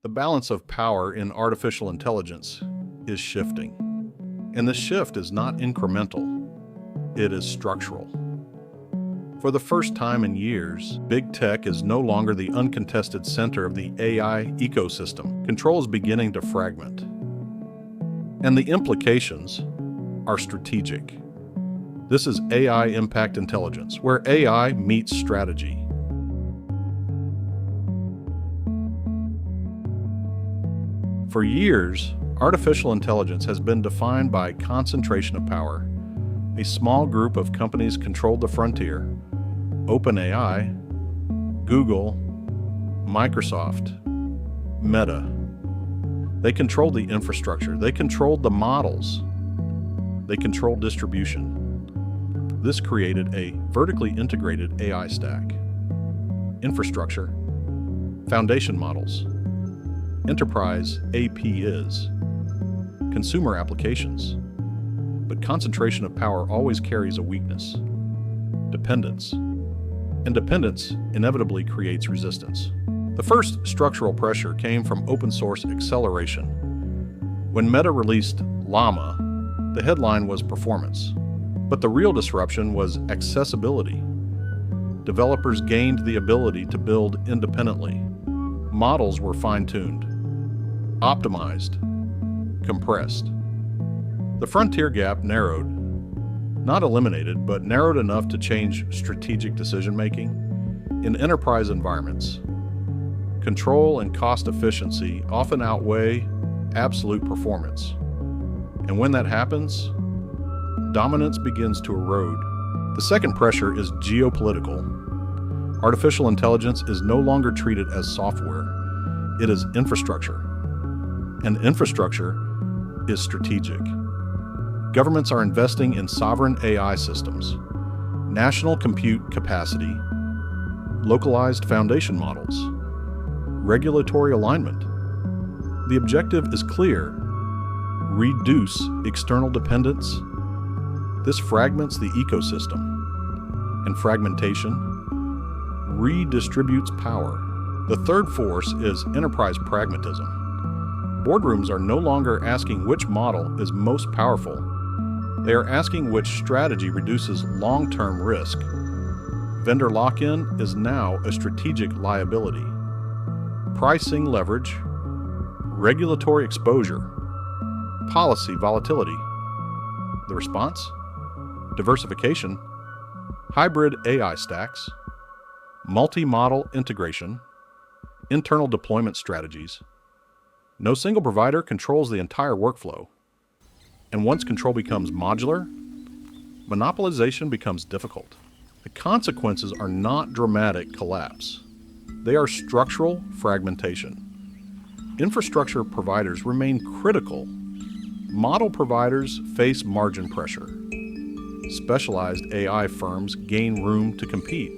The balance of power in artificial intelligence is shifting. And this shift is not incremental, it is structural. For the first time in years, big tech is no longer the uncontested center of the AI ecosystem. Control is beginning to fragment. And the implications are strategic. This is AI Impact Intelligence, where AI meets strategy. For years, artificial intelligence has been defined by concentration of power. A small group of companies controlled the frontier. OpenAI, Google, Microsoft, Meta. They controlled the infrastructure. They controlled the models. They controlled distribution. This created a vertically integrated AI stack. Infrastructure, foundation models, enterprise APIs, consumer applications. But concentration of power always carries a weakness: dependence. And dependence inevitably creates resistance. The first structural pressure came from open source acceleration. When Meta released Llama, the headline was performance. But the real disruption was accessibility. Developers gained the ability to build independently. Models were fine-tuned, optimized, compressed. The frontier gap narrowed, not eliminated, but narrowed enough to change strategic decision-making in enterprise environments. Control and cost efficiency often outweigh absolute performance. And when that happens, dominance begins to erode. The second pressure is geopolitical. Artificial intelligence is no longer treated as software. It is infrastructure. And infrastructure is strategic. Governments are investing in sovereign AI systems, national compute capacity, localized foundation models, regulatory alignment. The objective is clear: reduce external dependence. This fragments the ecosystem, and fragmentation redistributes power. The third force is enterprise pragmatism. Boardrooms are no longer asking which model is most powerful. They are asking which strategy reduces long-term risk. Vendor lock-in is now a strategic liability. Pricing leverage, regulatory exposure, policy volatility. The response? Diversification, hybrid AI stacks, multi-model integration, internal deployment strategies. No single provider controls the entire workflow. And once control becomes modular, monopolization becomes difficult. The consequences are not dramatic collapse. They are structural fragmentation. Infrastructure providers remain critical. Model providers face margin pressure. Specialized AI firms gain room to compete.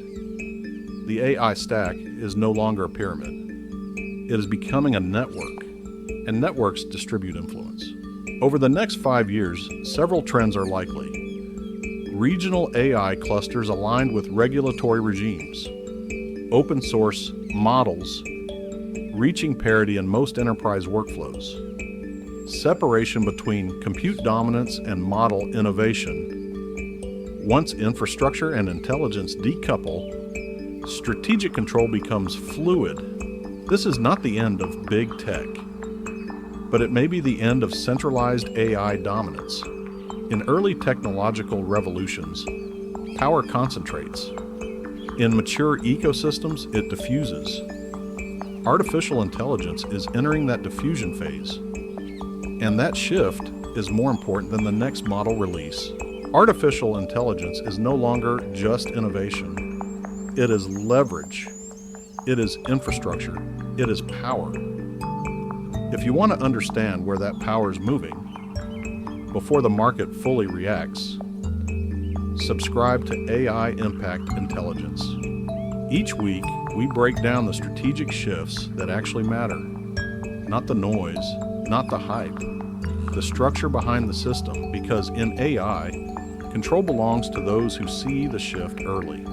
The AI stack is no longer a pyramid. It is becoming a network, and networks distribute influence. Over the next 5 years, several trends are likely. Regional AI clusters aligned with regulatory regimes. Open source models reaching parity in most enterprise workflows. Separation between compute dominance and model innovation. Once infrastructure and intelligence decouple, strategic control becomes fluid. This is not the end of big tech, but it may be the end of centralized AI dominance. In early technological revolutions, power concentrates. In mature ecosystems, it diffuses. Artificial intelligence is entering that diffusion phase, and that shift is more important than the next model release. Artificial intelligence is no longer just innovation. It is leverage. It is infrastructure. It is power. If you want to understand where that power is moving, before the market fully reacts, subscribe to AI Impact Intelligence. Each week, we break down the strategic shifts that actually matter. Not the noise, not the hype, the structure behind the system, because in AI, control belongs to those who see the shift early.